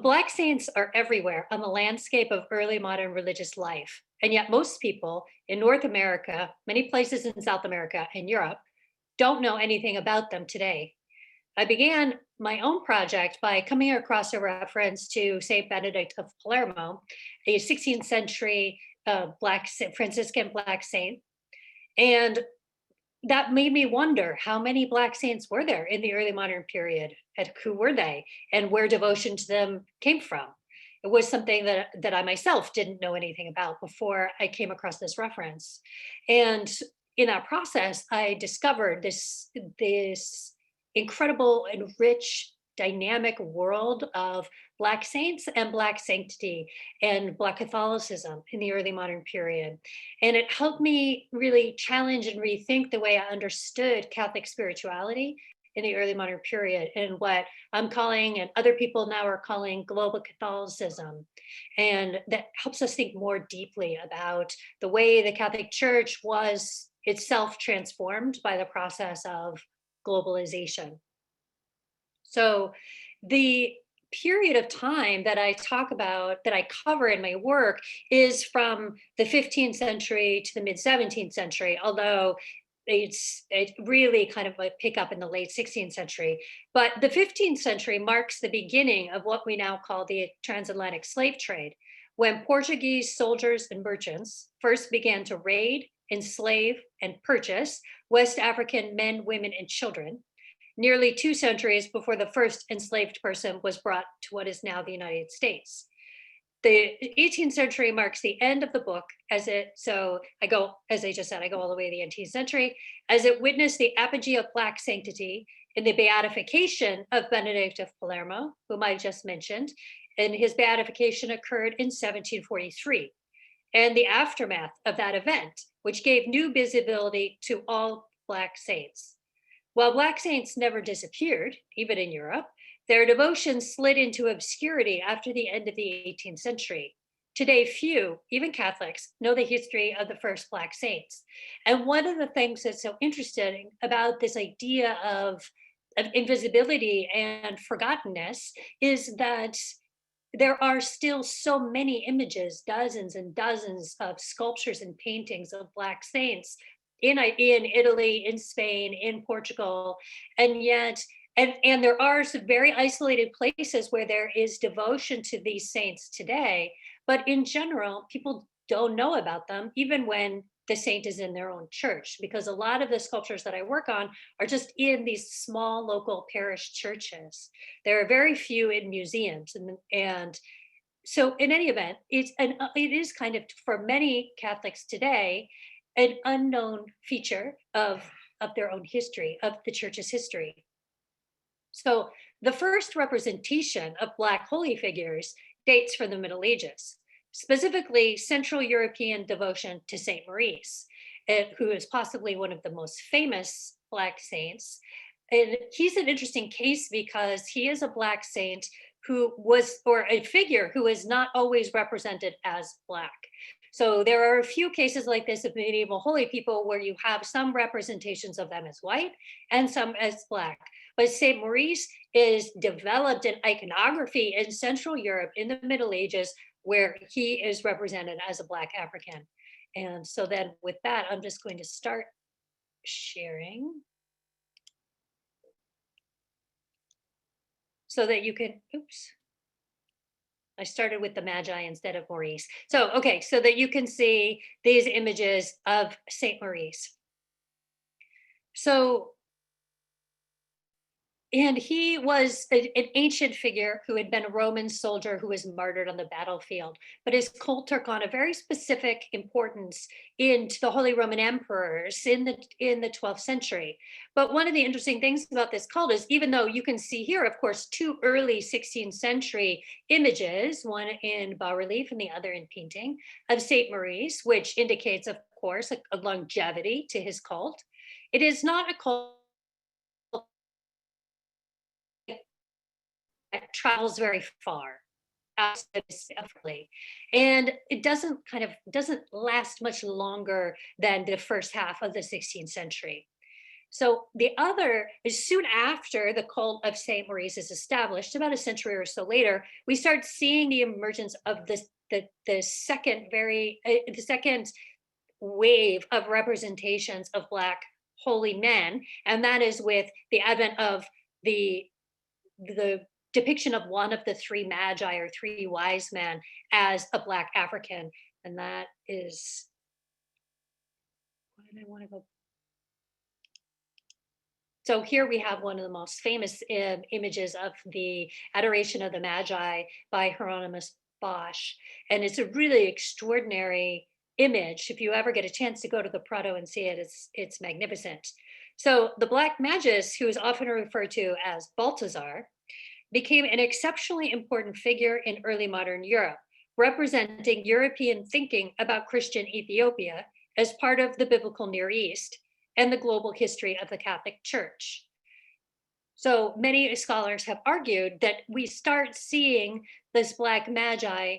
Black saints are everywhere on the landscape of early modern religious life. And yet, most people in North America, many places in South America, and Europe don't know anything about them today. I began my own project by coming across a reference to Saint Benedict of Palermo, a 16th century Franciscan Black saint. And that made me wonder how many Black saints were there in the early modern period, and who were they, and where devotion to them came from. It was something that I myself didn't know anything about before I came across this reference. And in that process, I discovered this incredible and rich, dynamic world of Black saints and Black sanctity and Black Catholicism in the early modern period. And it helped me really challenge and rethink the way I understood Catholic spirituality in the early modern period, and what I'm calling, and other people now are calling, global Catholicism. And that helps us think more deeply about the way the Catholic Church was itself transformed by the process of globalization. So the period of time that I talk about, that I cover in my work, is from the 15th century to the mid 17th century, although it really kind of like pick up in the late 16th century. But the 15th century marks the beginning of what we now call the transatlantic slave trade, when Portuguese soldiers and merchants first began to raid, enslave, and purchase West African men, women, and children, nearly 2 centuries before the first enslaved person was brought to what is now the United States. The 18th century marks the end of the book, as I just said, I go all the way to the 18th century, as it witnessed the apogee of Black sanctity in the beatification of Benedict of Palermo, whom I just mentioned, and his beatification occurred in 1743, and the aftermath of that event, which gave new visibility to all Black saints. While Black saints never disappeared, even in Europe, their devotion slid into obscurity after the end of the 18th century. Today, few, even Catholics, know the history of the first Black saints. And one of the things that's so interesting about this idea of invisibility and forgottenness is that there are still so many images, dozens and dozens of sculptures and paintings of Black saints in Italy, in Spain, in Portugal, and yet and there are some very isolated places where there is devotion to these saints today, but in general, people don't know about them, even when the saint is in their own church, because a lot of the sculptures that I work on are just in these small local parish churches. There are very few in museums, and so in any event, it is kind of, for many Catholics today, an unknown feature of their own history, of the church's history. So the first representation of Black holy figures dates from the Middle Ages, specifically Central European devotion to Saint Maurice, who is possibly one of the most famous Black saints. And he's an interesting case because he is a Black saint who was, or a figure who is not always represented as Black. So there are a few cases like this of medieval holy people where you have some representations of them as white and some as Black. But St. Maurice is developed in iconography in Central Europe in the Middle Ages, where he is represented as a Black African. And so then with that, I'm just going to start sharing so that you can, oops. I started with the Magi instead of Maurice. So, okay, so that you can see these images of St. Maurice. So, and he was an ancient figure who had been a Roman soldier who was martyred on the battlefield, but his cult took on a very specific importance into the Holy Roman emperors in the 12th century. But one of the interesting things about this cult is, even though you can see here, of course, two early 16th century images, one in bas-relief and the other in painting, of Saint Maurice, which indicates, of course, a longevity to his cult. It is not a cult that travels very far, and it doesn't last much longer than the first half of the 16th century. So the other is soon after the cult of Saint Maurice is established, about a century or so later, we start seeing the emergence of the second wave of representations of Black holy men, and that is with the advent of the the depiction of one of the three magi or three wise men as a Black African, and that is, why did I want to go? So here we have one of the most famous images of the Adoration of the Magi by Hieronymus Bosch. And it's a really extraordinary image. If you ever get a chance to go to the Prado and see it, it's magnificent. So the Black Magus, who is often referred to as Balthazar, became an exceptionally important figure in early modern Europe, representing European thinking about Christian Ethiopia as part of the biblical Near East and the global history of the Catholic Church. So many scholars have argued that we start seeing this Black Magi,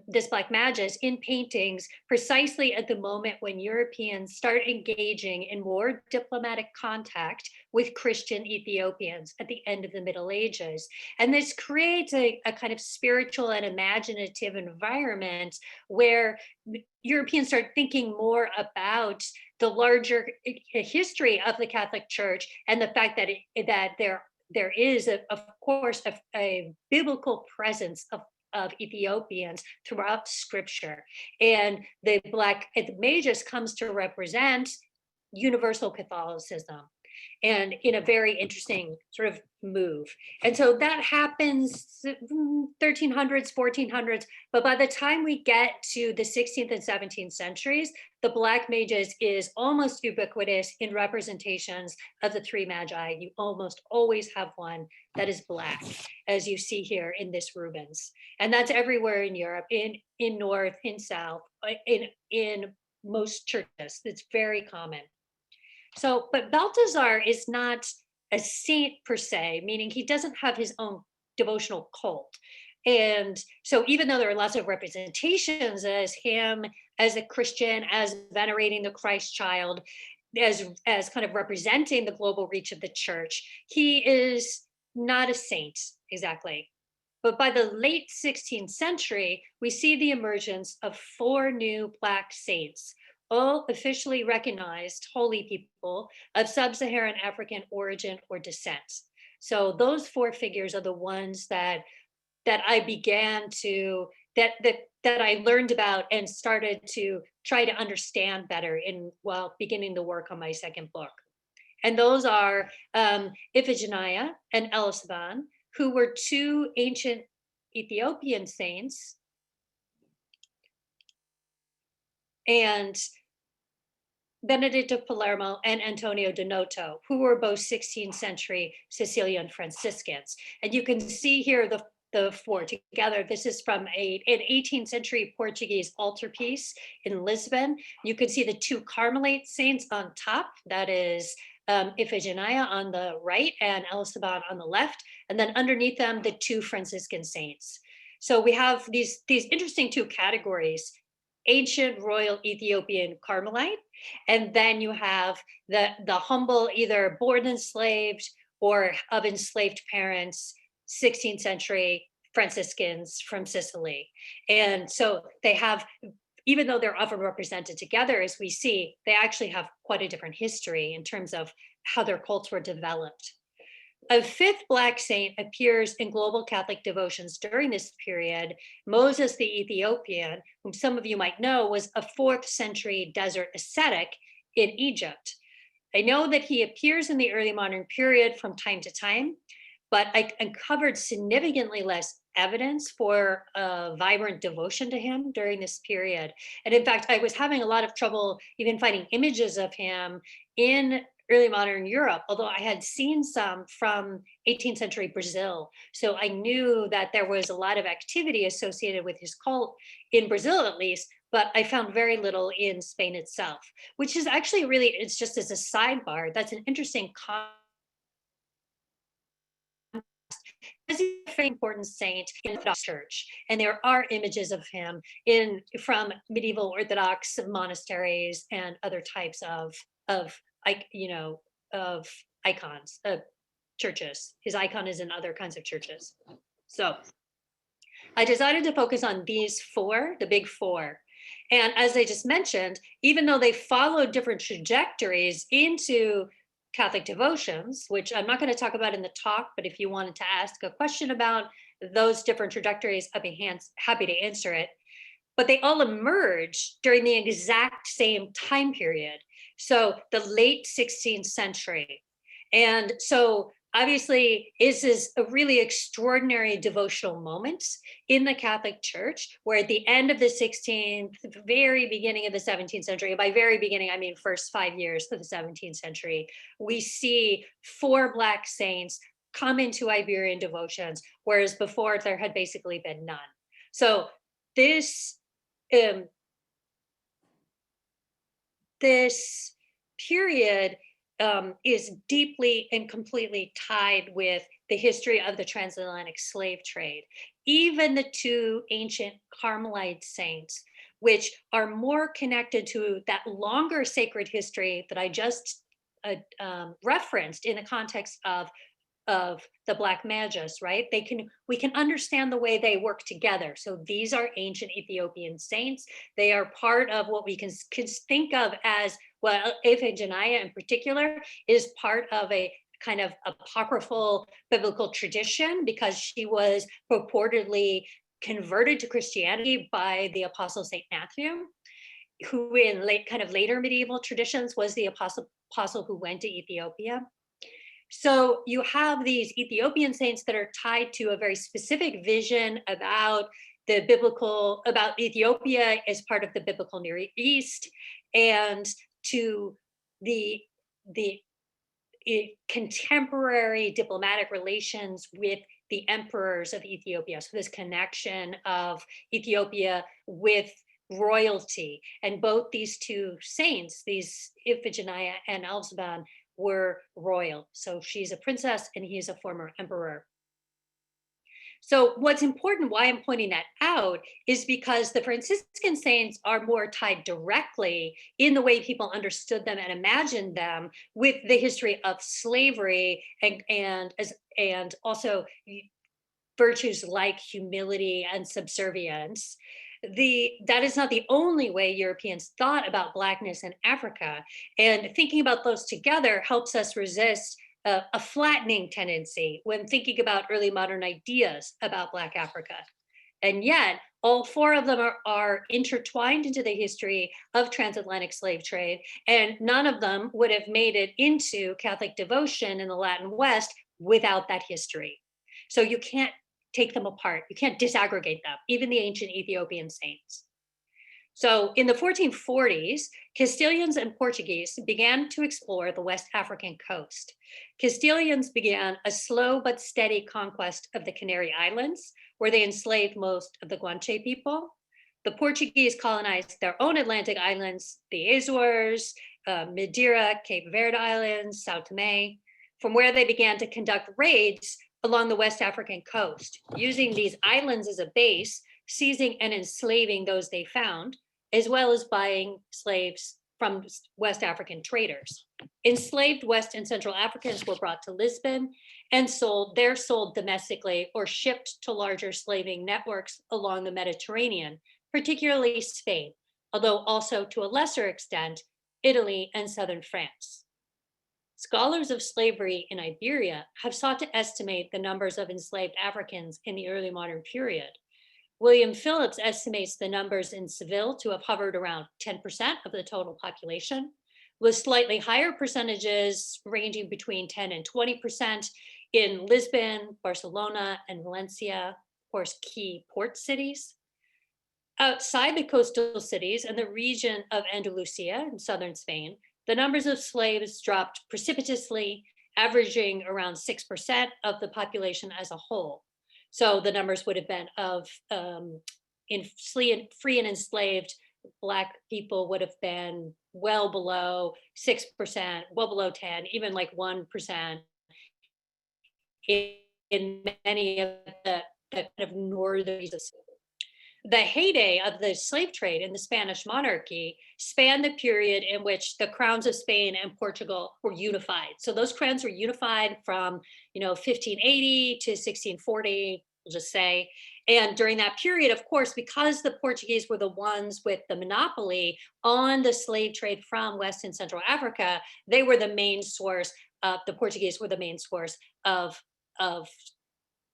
this Black Magus in paintings precisely at the moment when Europeans start engaging in more diplomatic contact with Christian Ethiopians at the end of the Middle Ages. And this creates a kind of spiritual and imaginative environment where Europeans start thinking more about the larger history of the Catholic Church and the fact that there is, of course, a biblical presence of Ethiopians throughout Scripture, and the Magus comes to represent universal Catholicism, and in a very interesting sort of move. And so that happens 1300s, 1400s, but by the time we get to the 16th and 17th centuries, the Black Magus is almost ubiquitous in representations of the three magi. You almost always have one that is Black, as you see here in this Rubens. And that's everywhere in Europe, in North, in South, in most churches. It's very common. So, but Balthazar is not a saint per se, meaning he doesn't have his own devotional cult. And so, even though there are lots of representations as him, as a Christian, as venerating the Christ child, as kind of representing the global reach of the church, he is not a saint exactly. But by the late 16th century, we see the emergence of four new Black saints, all officially recognized holy people of sub-Saharan African origin or descent. So those four figures are the ones that I began to that I learned about and started to try to understand better while beginning the work on my second book. And those are Iphigenia and Elisabeth, who were two ancient Ethiopian saints, and Benedict of Palermo and Antonio de Noto, who were both 16th century Sicilian Franciscans. And you can see here the four together. This is from an 18th century Portuguese altarpiece in Lisbon. You can see the two Carmelite saints on top. That is Iphigenia on the right and Elisabeth on the left. And then underneath them, the two Franciscan saints. So we have these interesting two categories: ancient royal Ethiopian Carmelite, and then you have the humble, either born enslaved or of enslaved parents, 16th century Franciscans from Sicily. And so they have, even though they're often represented together, as we see, they actually have quite a different history in terms of how their cults were developed. A fifth Black saint appears in global Catholic devotions during this period, Moses the Ethiopian, whom some of you might know was a 4th century desert ascetic in Egypt. I know that he appears in the early modern period from time to time, but I uncovered significantly less evidence for a vibrant devotion to him during this period. And in fact, I was having a lot of trouble even finding images of him in early modern Europe, although I had seen some from 18th century Brazil. So I knew that there was a lot of activity associated with his cult in Brazil, at least, but I found very little in Spain itself, which is actually really, it's just as a sidebar, that's an interesting He's a very important saint in the Orthodox Church, and there are images of him from medieval Orthodox monasteries and other types of icons, churches. His icon is in other kinds of churches. So I decided to focus on these four, the big four. And as I just mentioned, even though they followed different trajectories into Catholic devotions, which I'm not going to talk about in the talk, but if you wanted to ask a question about those different trajectories, I'd be happy to answer it. But they all emerged during the exact same time period. So the late 16th century. And so obviously, this is a really extraordinary devotional moment in the Catholic Church, where at the end of the 16th, very beginning of the 17th century, by very beginning, I mean first 5 years of the 17th century, we see 4 Black saints come into Iberian devotions, whereas before there had basically been none. So this period is deeply and completely tied with the history of the transatlantic slave trade. Even the 2 ancient Carmelite saints, which are more connected to that longer sacred history that I just referenced in the context of the Black Magus, right? We can understand the way they work together. So these are ancient Ethiopian saints. They are part of what we can think of as, well, Iphigenia in particular is part of a kind of apocryphal biblical tradition, because she was purportedly converted to Christianity by the Apostle Saint Matthew, who in later medieval traditions was the apostle who went to Ethiopia. So you have these Ethiopian saints that are tied to a very specific vision about about Ethiopia as part of the biblical Near East, and to the contemporary diplomatic relations with the emperors of Ethiopia. So this connection of Ethiopia with royalty. And both these 2 saints, these Iphigenia and Alciban, were royal. So she's a princess and he's a former emperor. So what's important, why I'm pointing that out, is because the Franciscan saints are more tied directly in the way people understood them and imagined them with the history of slavery and also virtues like humility and subservience. That is not the only way Europeans thought about Blackness in Africa. And thinking about those together helps us resist a flattening tendency when thinking about early modern ideas about Black Africa. And yet, all 4 of them are intertwined into the history of transatlantic slave trade, and none of them would have made it into Catholic devotion in the Latin West without that history. So you can't take them apart. You can't disaggregate them, even the ancient Ethiopian saints. So in the 1440s, Castilians and Portuguese began to explore the West African coast. Castilians began a slow but steady conquest of the Canary Islands, where they enslaved most of the Guanche people. The Portuguese colonized their own Atlantic islands, the Azores, Madeira, Cape Verde Islands, Sao Tome, from where they began to conduct raids along the West African coast, using these islands as a base, seizing and enslaving those they found, as well as buying slaves from West African traders. Enslaved West and Central Africans were brought to Lisbon and sold domestically or shipped to larger slaving networks along the Mediterranean, particularly Spain, although also to a lesser extent, Italy and southern France. Scholars of slavery in Iberia have sought to estimate the numbers of enslaved Africans in the early modern period. William Phillips estimates the numbers in Seville to have hovered around 10% of the total population, with slightly higher percentages ranging between 10 and 20% in Lisbon, Barcelona, and Valencia, of course, key port cities. Outside the coastal cities and the region of Andalusia in southern Spain, the numbers of slaves dropped precipitously, averaging around 6% of the population as a whole. So the numbers would have been of free and enslaved Black people would have been well below 6%, well below 10, even like 1% in many of the kind of northern regions. the heyday of the slave trade in the Spanish monarchy spanned the period in which the crowns of Spain and Portugal were unified. So those crowns were unified from, 1580 to 1640, we'll just say. And during that period, of course, because the Portuguese were the ones with the monopoly on the slave trade from West and Central Africa, they were the main source the Portuguese were the main source of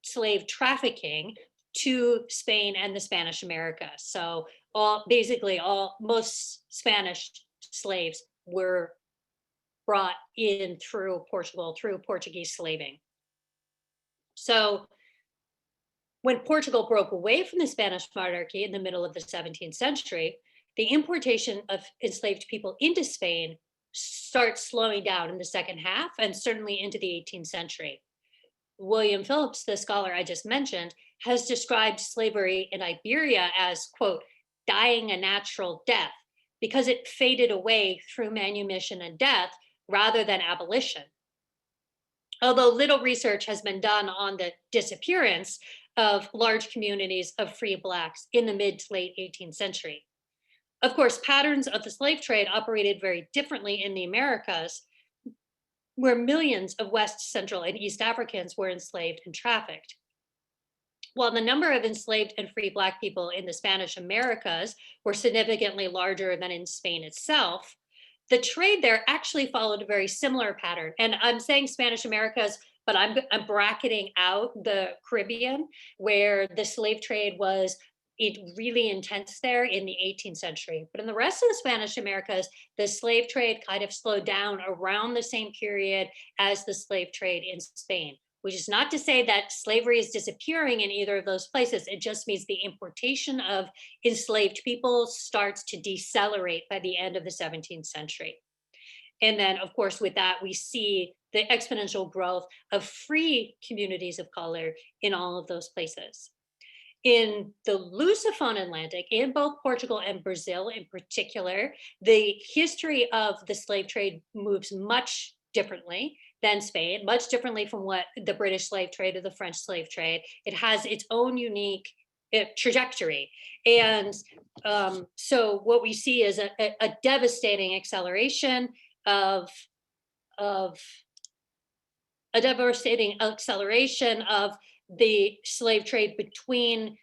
slave trafficking to Spain and the Spanish America. So most Spanish slaves were brought in through Portugal, through Portuguese slaving. So when Portugal broke away from the Spanish monarchy in the middle of the 17th century, the importation of enslaved people into Spain starts slowing down in the second half and certainly into the 18th century. William Phillips, the scholar I just mentioned, has described slavery in Iberia as, quote, dying a natural death because it faded away through manumission and death rather than abolition. Although little research has been done on the disappearance of large communities of free Blacks in the mid to late 18th century. Of course, patterns of the slave trade operated very differently in the Americas, where millions of West, Central, and East Africans were enslaved and trafficked. While the number of enslaved and free Black people in the Spanish Americas were significantly larger than in Spain itself, the trade there actually followed a very similar pattern. And I'm saying Spanish Americas, but I'm bracketing out the Caribbean, where the slave trade was really intense there in the 18th century. But in the rest of the Spanish Americas, the slave trade kind of slowed down around the same period as the slave trade in Spain, which is not to say that slavery is disappearing in either of those places. It just means the importation of enslaved people starts to decelerate by the end of the 17th century. And then, of course, with that, we see the exponential growth of free communities of color in all of those places. In the Lusophone Atlantic, in both Portugal and Brazil in particular, the history of the slave trade moves much differently than Spain, much differently from what the British slave trade or the French slave trade. It has its own unique trajectory. And so what we see is a devastating acceleration of the slave trade between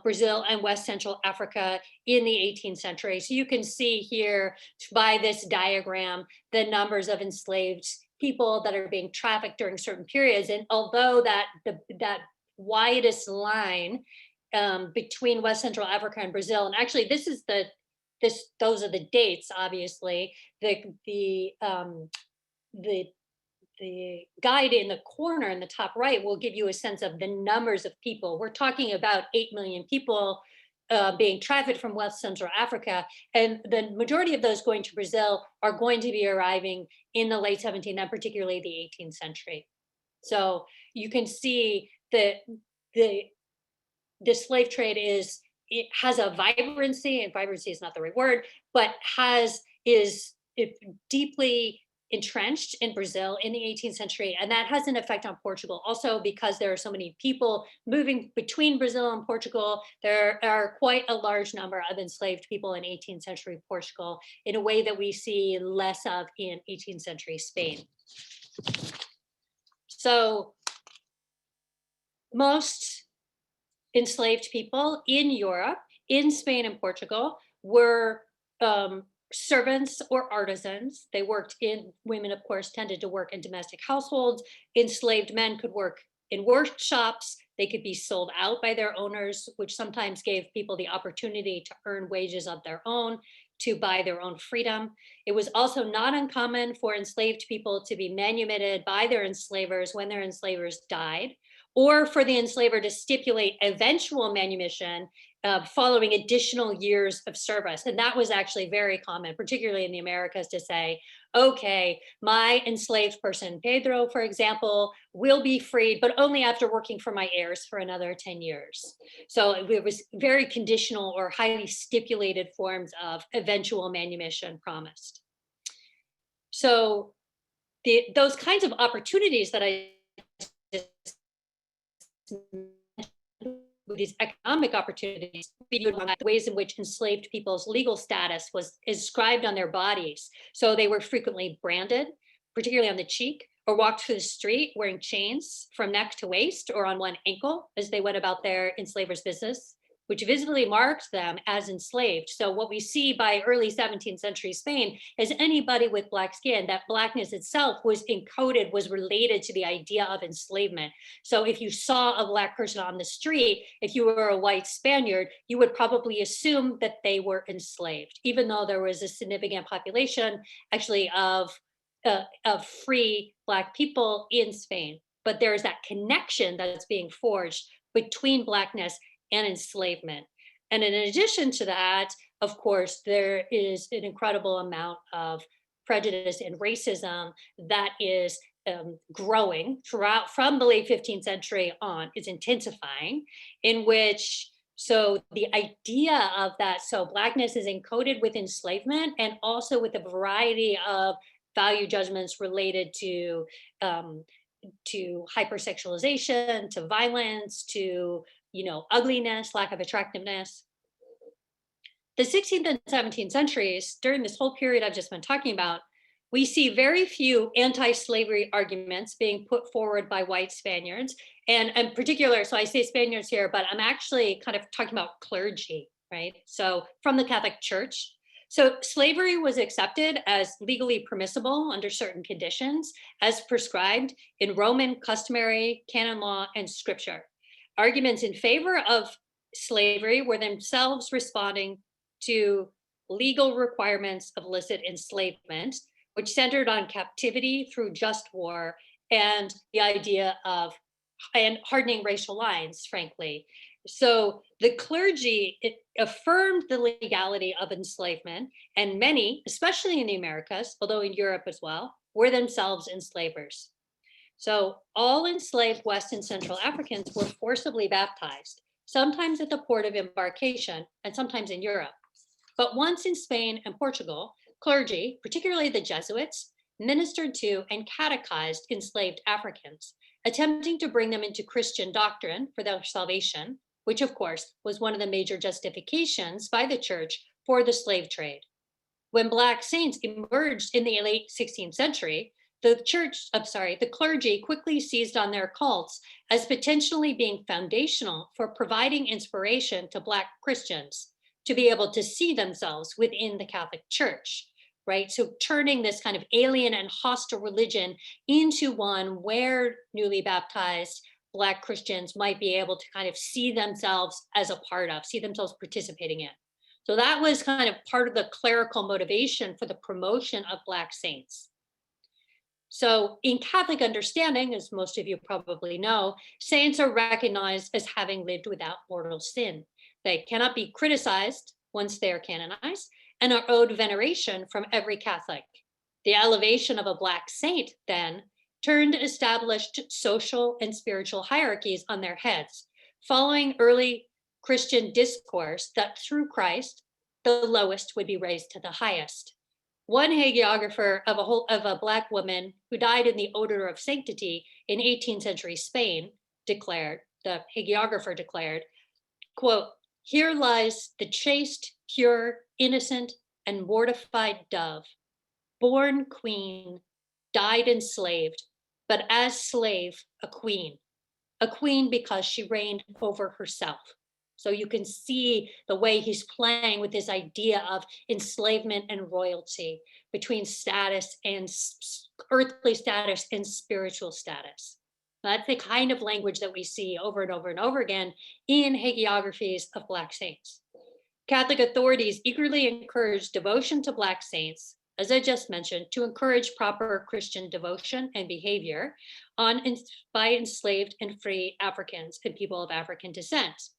Brazil and West Central Africa in the 18th century. So you can see here by this diagram the numbers of enslaved people that are being trafficked during certain periods. And although that widest line between West Central Africa and Brazil, and actually those are the dates, obviously, the guide in the corner in the top right will give you a sense of the numbers of people. We're talking about 8 million people being trafficked from West Central Africa. And the majority of those going to Brazil are going to be arriving in the late 17th and particularly the 18th century. So you can see that the slave trade it has a vibrancy, and vibrancy is not the right word, but is deeply entrenched in Brazil in the 18th century, and that has an effect on Portugal also because there are so many people moving between Brazil and Portugal. There are quite a large number of enslaved people in 18th century Portugal in a way that we see less of in 18th century Spain. So most enslaved people in Europe, in Spain and Portugal, were servants or artisans. Women, of course, tended to work in domestic households. Enslaved men could work in workshops. They could be sold out by their owners, which sometimes gave people the opportunity to earn wages of their own, to buy their own freedom. It was also not uncommon for enslaved people to be manumitted by their enslavers when their enslavers died, or for the enslaver to stipulate eventual manumission following additional years of service. And that was actually very common, particularly in the Americas, to say, okay, my enslaved person, Pedro, for example, will be freed, but only after working for my heirs for another 10 years. So it was very conditional or highly stipulated forms of eventual manumission promised. So those kinds of opportunities that I just with these economic opportunities, the ways in which enslaved people's legal status was inscribed on their bodies. So they were frequently branded, particularly on the cheek, or walked through the street wearing chains from neck to waist or on one ankle as they went about their enslaver's business, which visibly marked them as enslaved. So what we see by early 17th century Spain is anybody with Black skin, that Blackness itself was encoded, was related to the idea of enslavement. So if you saw a Black person on the street, if you were a white Spaniard, you would probably assume that they were enslaved, even though there was a significant population actually of free Black people in Spain. But there's that connection that's being forged between Blackness and enslavement. And in addition to that, of course, there is an incredible amount of prejudice and racism that is growing throughout from the late 15th century on, is intensifying, in which, so the idea of that, so Blackness is encoded with enslavement and also with a variety of value judgments related to hypersexualization, to violence, to ugliness, lack of attractiveness. The 16th and 17th centuries, during this whole period I've just been talking about, we see very few anti-slavery arguments being put forward by white Spaniards. And in particular, so I say Spaniards here, but I'm actually kind of talking about clergy, right? So from the Catholic Church. So slavery was accepted as legally permissible under certain conditions, as prescribed in Roman customary canon law and scripture. Arguments in favor of slavery were themselves responding to legal requirements of illicit enslavement, which centered on captivity through just war and the idea of hardening racial lines, frankly. So the clergy affirmed the legality of enslavement, and many, especially in the Americas, although in Europe as well, were themselves enslavers. So all enslaved West and Central Africans were forcibly baptized, sometimes at the port of embarkation and sometimes in Europe. But once in Spain and Portugal, clergy, particularly the Jesuits, ministered to and catechized enslaved Africans, attempting to bring them into Christian doctrine for their salvation, which of course was one of the major justifications by the church for the slave trade. When Black saints emerged in the late 16th century, the clergy quickly seized on their cults as potentially being foundational for providing inspiration to Black Christians to be able to see themselves within the Catholic Church, right? So turning this kind of alien and hostile religion into one where newly baptized Black Christians might be able to kind of see themselves as a part of, see themselves participating in. So that was kind of part of the clerical motivation for the promotion of Black saints. So in Catholic understanding, as most of you probably know, saints are recognized as having lived without mortal sin. They cannot be criticized once they are canonized and are owed veneration from every Catholic. The elevation of a Black saint, then, turned established social and spiritual hierarchies on their heads, following early Christian discourse that through Christ, the lowest would be raised to the highest. One hagiographer of a Black woman who died in the odor of sanctity in 18th century Spain declared, the hagiographer declared, quote, "Here lies the chaste, pure, innocent, and mortified dove, born queen, died enslaved, but as slave, a queen because she reigned over herself." So you can see the way he's playing with this idea of enslavement and royalty, between status and earthly status and spiritual status. That's the kind of language that we see over and over and over again in hagiographies of Black saints. Catholic authorities eagerly encouraged devotion to Black saints, as I just mentioned, to encourage proper Christian devotion and behavior by enslaved and free Africans and people of African descent.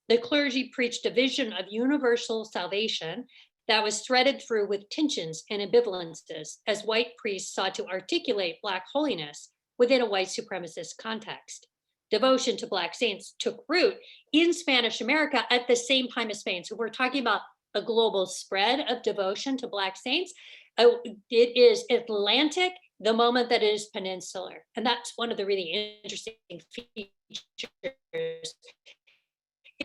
The clergy preached a vision of universal salvation that was threaded through with tensions and ambivalences as white priests sought to articulate Black holiness within a white supremacist context. Devotion to Black saints took root in Spanish America at the same time as Spain. So we're talking about a global spread of devotion to Black saints. It is Atlantic the moment that it is peninsular. And that's one of the really interesting features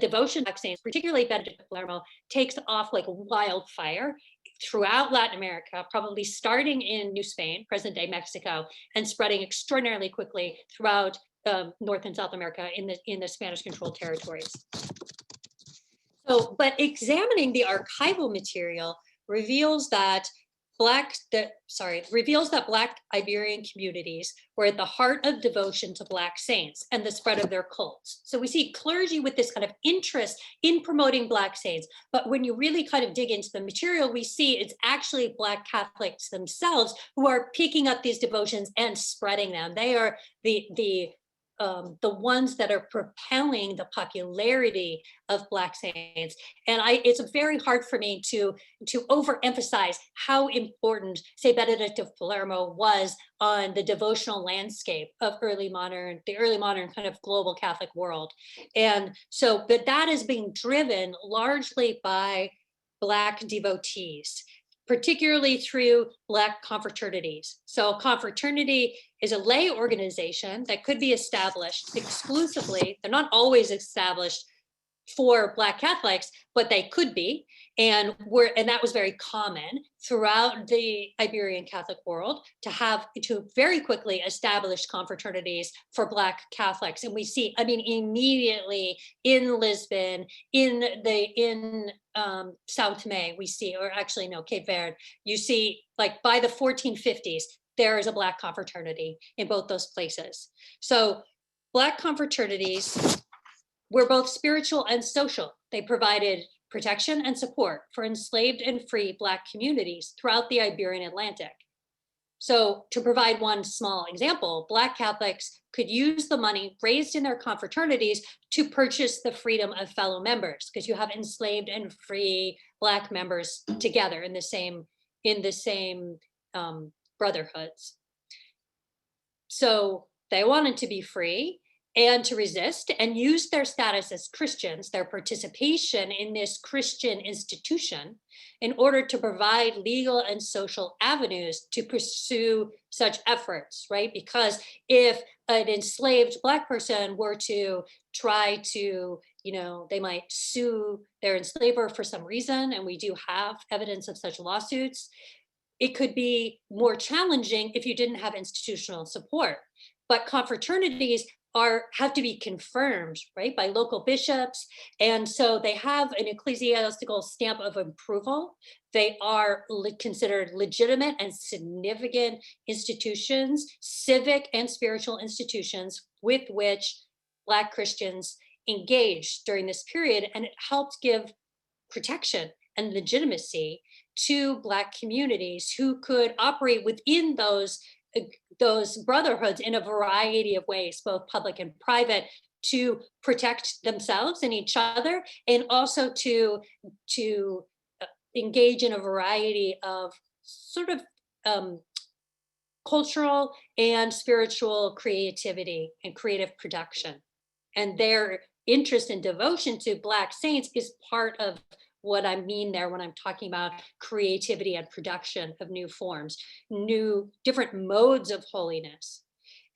devotion to Black saints, particularly Benedict of Palermo, takes off like wildfire throughout Latin America, probably starting in New Spain, present-day Mexico, and spreading extraordinarily quickly throughout North and South America in the Spanish-controlled territories. So, but examining the archival material reveals that Black Iberian communities were at the heart of devotion to Black saints and the spread of their cults. So we see clergy with this kind of interest in promoting Black saints, but when you really kind of dig into the material, we see it's actually Black Catholics themselves who are picking up these devotions and spreading them. They are the ones that are propelling the popularity of Black saints. And it's very hard for me to overemphasize how important, say, Benedict of Palermo was on the devotional landscape of the early modern kind of global Catholic world. And so, but that is being driven largely by Black devotees, particularly through Black confraternities. So a confraternity is a lay organization that could be established exclusively. They're not always established for Black Catholics, but they could be. And that was very common throughout the Iberian Catholic world to very quickly establish confraternities for Black Catholics. And we see, I mean, immediately in Lisbon, in Sao Tome, we see, or actually no, Cape Verde, you see, like by the 1450s, there is a Black confraternity in both those places. So Black confraternities were both spiritual and social. They provided protection and support for enslaved and free Black communities throughout the Iberian Atlantic. So to provide one small example, Black Catholics could use the money raised in their confraternities to purchase the freedom of fellow members, because you have enslaved and free Black members together in the same brotherhoods. So they wanted to be free and to resist and use their status as Christians, their participation in this Christian institution, in order to provide legal and social avenues to pursue such efforts, right? Because if an enslaved Black person were to try to, they might sue their enslaver for some reason, and we do have evidence of such lawsuits, it could be more challenging if you didn't have institutional support. But confraternities have to be confirmed, right, by local bishops. And so they have an ecclesiastical stamp of approval. They are considered legitimate and significant institutions, civic and spiritual institutions with which Black Christians engaged during this period. And it helped give protection and legitimacy to Black communities who could operate within those brotherhoods in a variety of ways, both public and private, to protect themselves and each other, and also to engage in a variety of sort of cultural and spiritual creativity and creative production. And their interest and devotion to Black saints is part of what I mean there when I'm talking about creativity and production of new forms, different modes of holiness.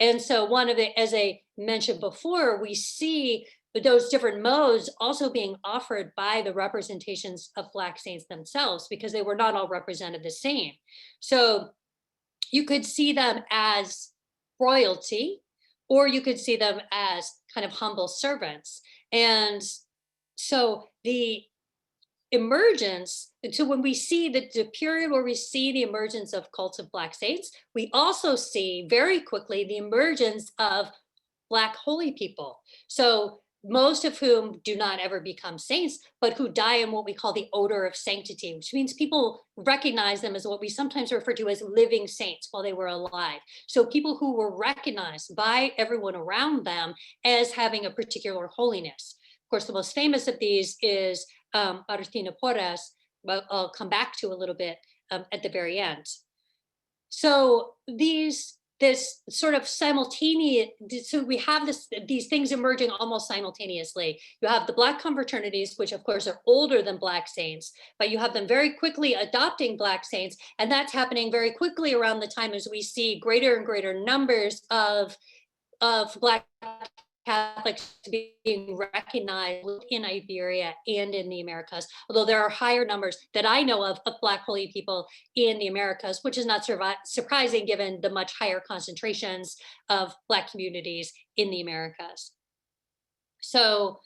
And so as I mentioned before, we see those different modes also being offered by the representations of Black saints themselves, because they were not all represented the same. So you could see them as royalty, or you could see them as kind of humble servants. And so the emergence, so when we see the period where we see the emergence of cults of Black saints, we also see very quickly the emergence of Black holy people. So most of whom do not ever become saints, but who die in what we call the odor of sanctity, which means people recognize them as what we sometimes refer to as living saints while they were alive. So people who were recognized by everyone around them as having a particular holiness. Of course, the most famous of these is Agustina Porras, but I'll come back to a little bit at the very end. So this sort of simultaneous, so we have these things emerging almost simultaneously. You have the Black confraternities, which of course are older than Black saints, but you have them very quickly adopting Black saints, and that's happening very quickly around the time as we see greater and greater numbers of Black Catholics being recognized in Iberia and in the Americas, although there are higher numbers that I know of Black holy people in the Americas, which is not surprising given the much higher concentrations of Black communities in the Americas. So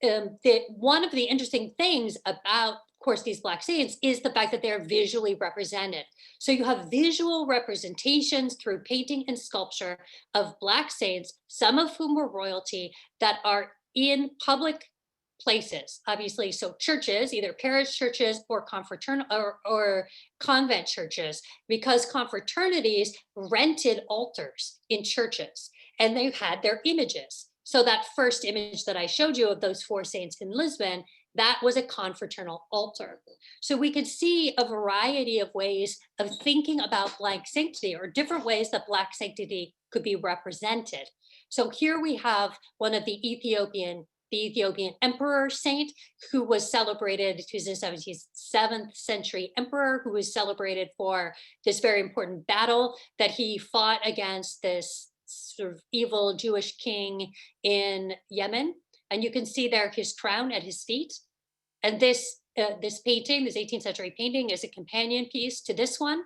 one of the interesting things about, of course, these Black saints is the fact that they're visually represented. So you have visual representations through painting and sculpture of Black saints, some of whom were royalty, that are in public places, obviously. So churches, either parish churches or confraternal or convent churches, because confraternities rented altars in churches and they had their images. So that first image that I showed you of those four saints in Lisbon, that was a confraternal altar. So we could see a variety of ways of thinking about Black sanctity, or different ways that Black sanctity could be represented. So here we have one of the Ethiopian emperor saint, who was celebrated, who's a 7th century emperor, who was celebrated for this very important battle that he fought against this sort of evil Jewish king in Yemen. And you can see there his crown at his feet. And this painting, this 18th century painting, is a companion piece to this one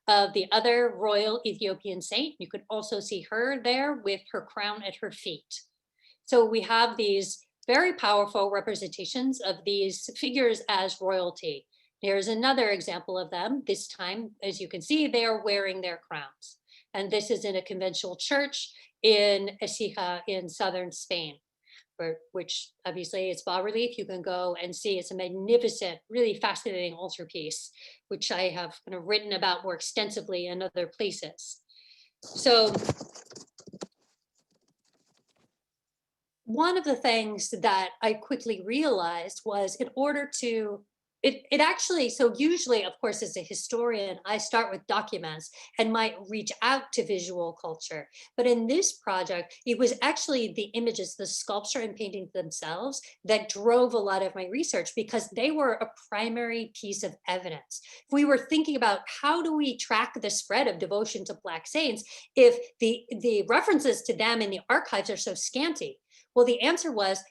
of the other royal Ethiopian saint. You could also see her there with her crown at her feet. So we have these very powerful representations of these figures as royalty. Here's another example of them. This time, as you can see, they are wearing their crowns. And this is in a conventual church in Écija in southern Spain, which obviously is bas relief. You can go and see. It's a magnificent, really fascinating altarpiece, which I have kind of written about more extensively in other places. So one of the things that I quickly realized was, in order to, it actually, so usually, of course, as a historian, I start with documents and might reach out to visual culture. But in this project, it was actually the images, the sculpture and painting themselves, that drove a lot of my research, because they were a primary piece of evidence. If we were thinking about how do we track the spread of devotion to Black saints, if the references to them in the archives are so scanty, well, the answer was,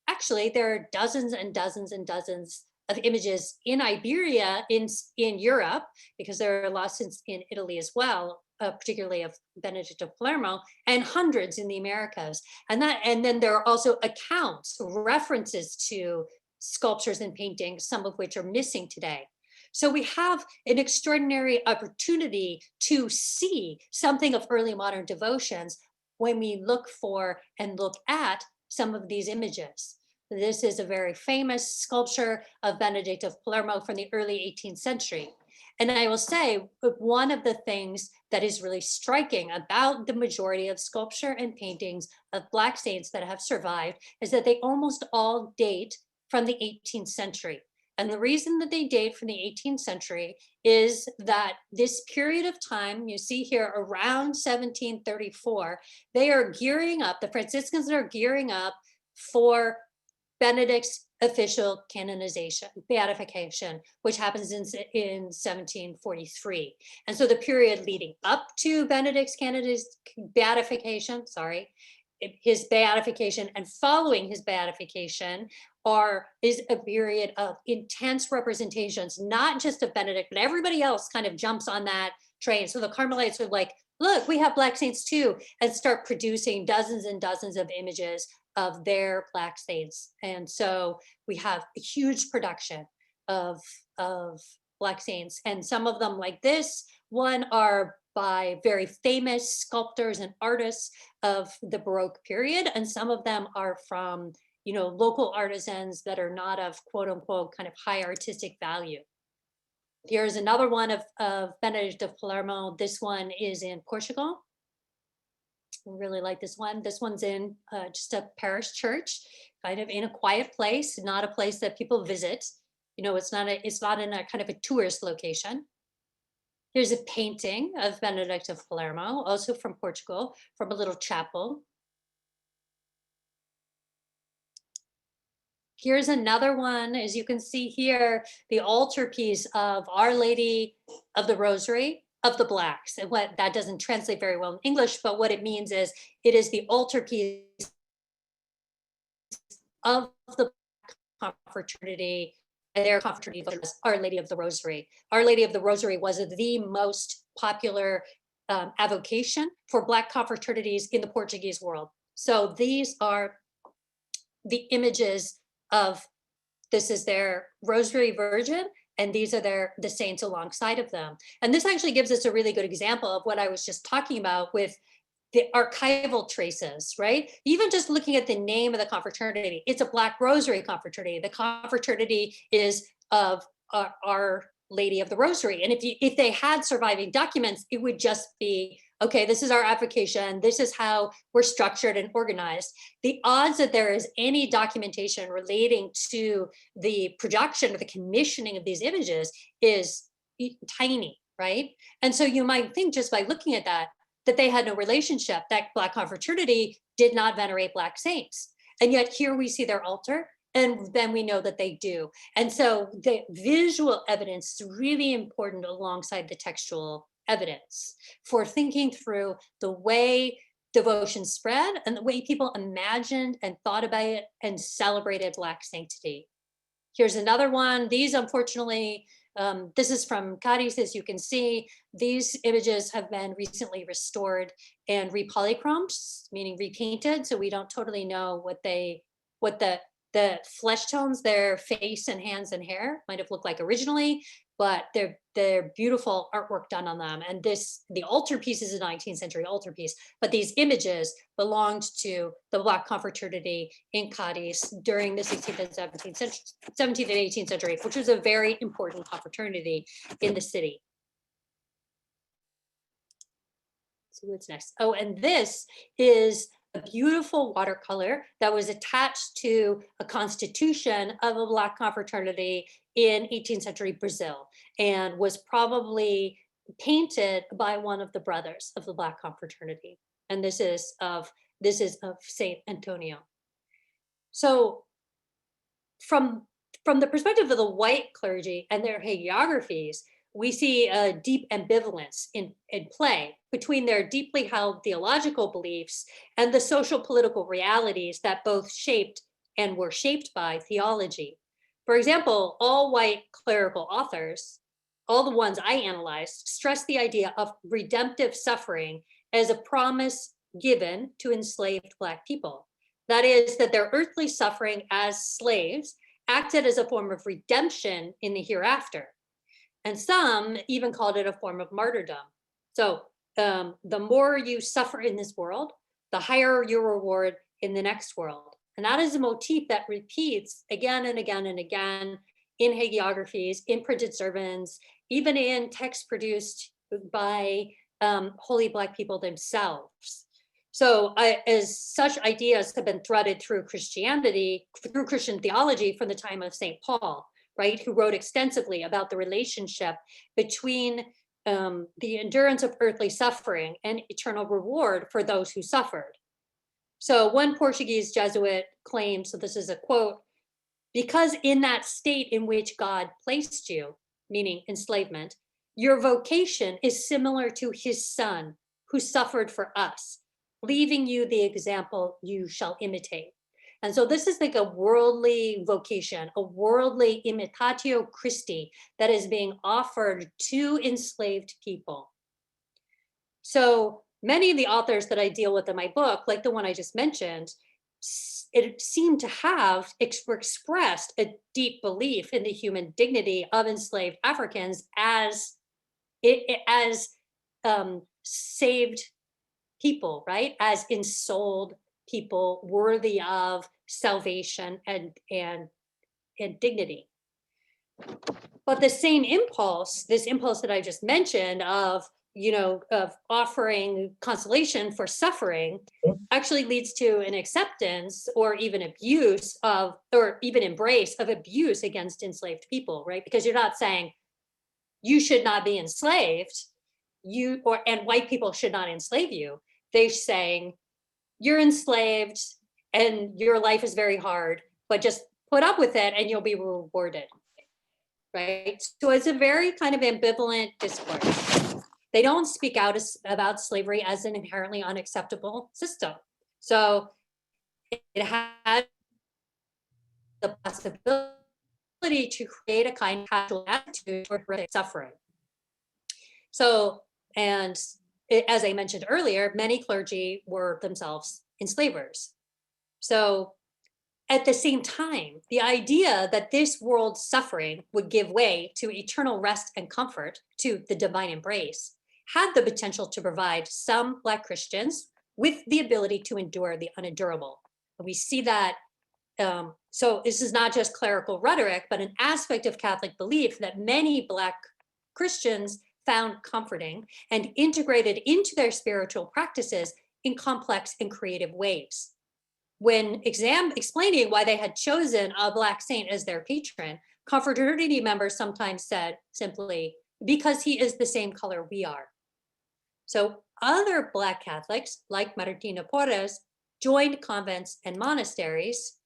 actually, there are dozens and dozens and dozens of images in Iberia, in Europe, because there are lots in Italy as well, particularly of Benedict of Palermo, and hundreds in the Americas. And then there are also accounts, references to sculptures and paintings, some of which are missing today. So we have an extraordinary opportunity to see something of early modern devotions when we look for and look at some of these images. This is a very famous sculpture of Benedict of Palermo from the early 18th century. And I will say, one of the things that is really striking about the majority of sculpture and paintings of Black saints that have survived is that they almost all date from the 18th century. And the reason that they date from the 18th century is that this period of time, you see here around 1734, they are gearing up, the Franciscans are gearing up for Benedict's official canonization, beatification, which happens in 1743. And so the period leading up to Benedict's beatification, his beatification, and following his beatification is a period of intense representations, not just of Benedict, but everybody else kind of jumps on that train. So the Carmelites are like, look, we have Black saints too, and start producing dozens and dozens of images of their Black saints. And so we have a huge production of Black saints. And some of them, like this one, are by very famous sculptors and artists of the Baroque period. And some of them are from, local artisans that are not of quote unquote kind of high artistic value. Here's another one of Benedict of Palermo. This one is in Portugal. I really like this one. This one's in just a parish church, kind of in a quiet place, not a place that people visit. It's not in a kind of a tourist location. Here's a painting of Benedict of Palermo, also from Portugal, from a little chapel. Here's another one, as you can see here, the altarpiece of Our Lady of the Rosary of the Blacks. And what that doesn't translate very well in English, but what it means is it is the altarpiece of the confraternity, and their confraternity was Our Lady of the Rosary. Our Lady of the Rosary was the most popular avocation for Black confraternities in the Portuguese world. So these are the images of, this is their Rosary Virgin, and these are the saints alongside of them. And this actually gives us a really good example of what I was just talking about with the archival traces, right? Even just looking at the name of the confraternity, it's a Black Rosary confraternity. The confraternity is of Our Lady of the Rosary. And if they had surviving documents, it would just be, okay, this is our application. This is how we're structured and organized. The odds that there is any documentation relating to the production or the commissioning of these images is tiny, right? And so you might think, just by looking at that they had no relationship, that Black confraternity did not venerate Black saints. And yet here we see their altar, and then we know that they do. And so the visual evidence is really important alongside the textual evidence for thinking through the way devotion spread and the way people imagined and thought about it and celebrated Black sanctity. Here's another one. These, unfortunately, this is from Cadiz. As you can see, these images have been recently restored and repolychromed, meaning repainted. So we don't totally know what the flesh tones, their face and hands and hair might have looked like originally, but they're beautiful artwork done on them. And the altarpiece is a 19th century altarpiece, but these images belonged to the Black confraternity in Cadiz during the 16th and 17th and 18th century, which was a very important confraternity in the city. Let's see what's next. Oh, and this is a beautiful watercolor that was attached to a constitution of a Black confraternity in 18th century Brazil, and was probably painted by one of the brothers of the Black confraternity. And this is of Saint Antonio. So from the perspective of the white clergy and their hagiographies, we see a deep ambivalence in play between their deeply held theological beliefs and the social political realities that both shaped and were shaped by theology. For example, all white clerical authors, all the ones I analyzed, stress the idea of redemptive suffering as a promise given to enslaved Black people. That is, that their earthly suffering as slaves acted as a form of redemption in the hereafter. And some even called it a form of martyrdom. So the more you suffer in this world, the higher your reward in the next world. And that is a motif that repeats again and again and again in hagiographies, in printed sermons, even in texts produced by holy Black people themselves. So as such ideas have been threaded through Christianity, through Christian theology from the time of St. Paul, right, who wrote extensively about the relationship between the endurance of earthly suffering and eternal reward for those who suffered. So one Portuguese Jesuit claimed, so this is a quote, "Because in that state in which God placed you," meaning enslavement, "your vocation is similar to his son who suffered for us, leaving you the example you shall imitate." And so this is like a worldly vocation, a worldly imitatio Christi that is being offered to enslaved people. So many of the authors that I deal with in my book, like the one I just mentioned, it seemed to have expressed a deep belief in the human dignity of enslaved Africans as saved people, right? As ensouled people worthy of salvation and dignity. But the same impulse, this impulse that I just mentioned of offering consolation for suffering, actually leads to an acceptance or even abuse of, or even embrace of abuse against enslaved people, right? Because you're not saying you should not be enslaved, and white people should not enslave you. They're saying you're enslaved and your life is very hard, but just put up with it and you'll be rewarded, right? So it's a very kind of ambivalent discourse. They don't speak out about slavery as an inherently unacceptable system. So it had the possibility to create a kind of casual attitude toward suffering. So, and as I mentioned earlier, many clergy were themselves enslavers. So at the same time, the idea that this world's suffering would give way to eternal rest and comfort, to the divine embrace, had the potential to provide some Black Christians with the ability to endure the unendurable. And we see that, so this is not just clerical rhetoric, but an aspect of Catholic belief that many Black Christians found comforting and integrated into their spiritual practices in complex and creative ways. When explaining why they had chosen a Black saint as their patron, confraternity members sometimes said simply, because he is the same color we are. So other Black Catholics, like Martina Porres, joined convents and monasteries.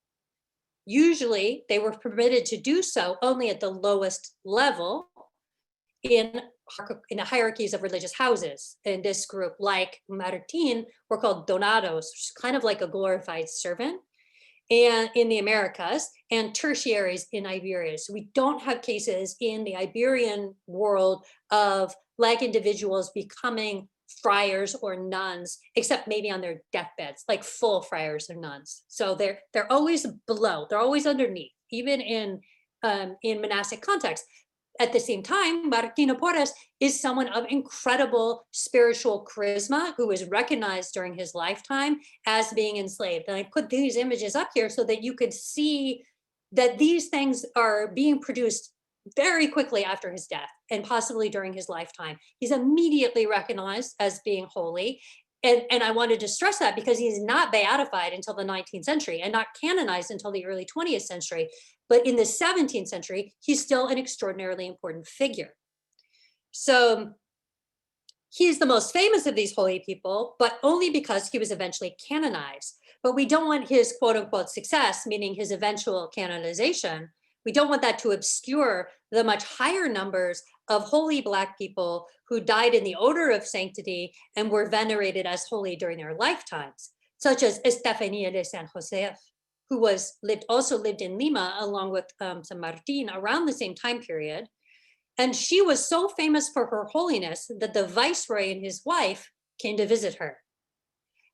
Usually they were permitted to do so only at the lowest level in the hierarchies of religious houses. In this group, like Martin, were called donados, kind of like a glorified servant, and in the Americas, and tertiaries in Iberia. So we don't have cases in the Iberian world of Black individuals becoming friars or nuns, except maybe on their deathbeds, like full friars or nuns. So they're always below, they're always underneath, even in monastic context. At the same time, Martina Porres is someone of incredible spiritual charisma who was recognized during his lifetime as being enslaved. And I put these images up here so that you could see that these things are being produced very quickly after his death and possibly during his lifetime. He's immediately recognized as being holy. And I wanted to stress that because he's not beatified until the 19th century and not canonized until the early 20th century. But in the 17th century, he's still an extraordinarily important figure. So he's the most famous of these holy people, but only because he was eventually canonized. But we don't want his quote unquote success, meaning his eventual canonization, we don't want that to obscure the much higher numbers of holy Black people who died in the odor of sanctity and were venerated as holy during their lifetimes, such as Estefania de San Josef, who also lived in Lima along with San Martin around the same time period. And she was so famous for her holiness that the viceroy and his wife came to visit her.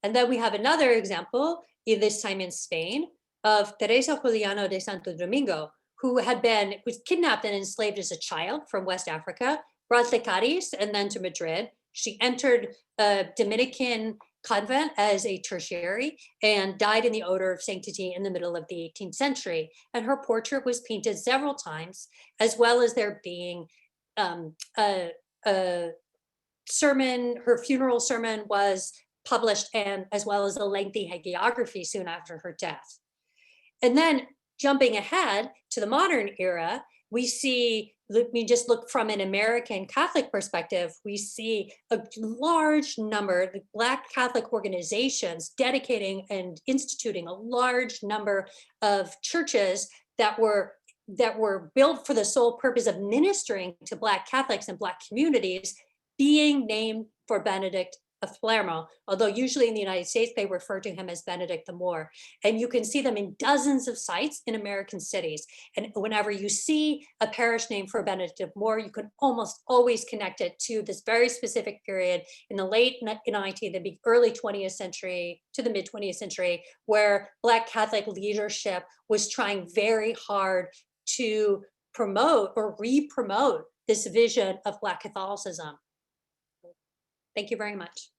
And then we have another example, this time in Spain, of Teresa Juliano de Santo Domingo, who was kidnapped and enslaved as a child from West Africa, brought to Cadiz and then to Madrid. She entered a Dominican convent as a tertiary and died in the odor of sanctity in the middle of the 18th century. And her portrait was painted several times, as well as there being a sermon. Her funeral sermon was published, and as well as a lengthy hagiography soon after her death. And then jumping ahead to the modern era, we just look from an American Catholic perspective, we see a large number of Black Catholic organizations dedicating and instituting a large number of churches that were built for the sole purpose of ministering to Black Catholics and Black communities, being named for Benedict of Palermo, although usually in the United States, they refer to him as Benedict the Moor. And you can see them in dozens of sites in American cities. And whenever you see a parish name for Benedict of Moor, you can almost always connect it to this very specific period in the late 19th, the early 20th century to the mid 20th century, where Black Catholic leadership was trying very hard to promote or re-promote this vision of Black Catholicism. Thank you very much.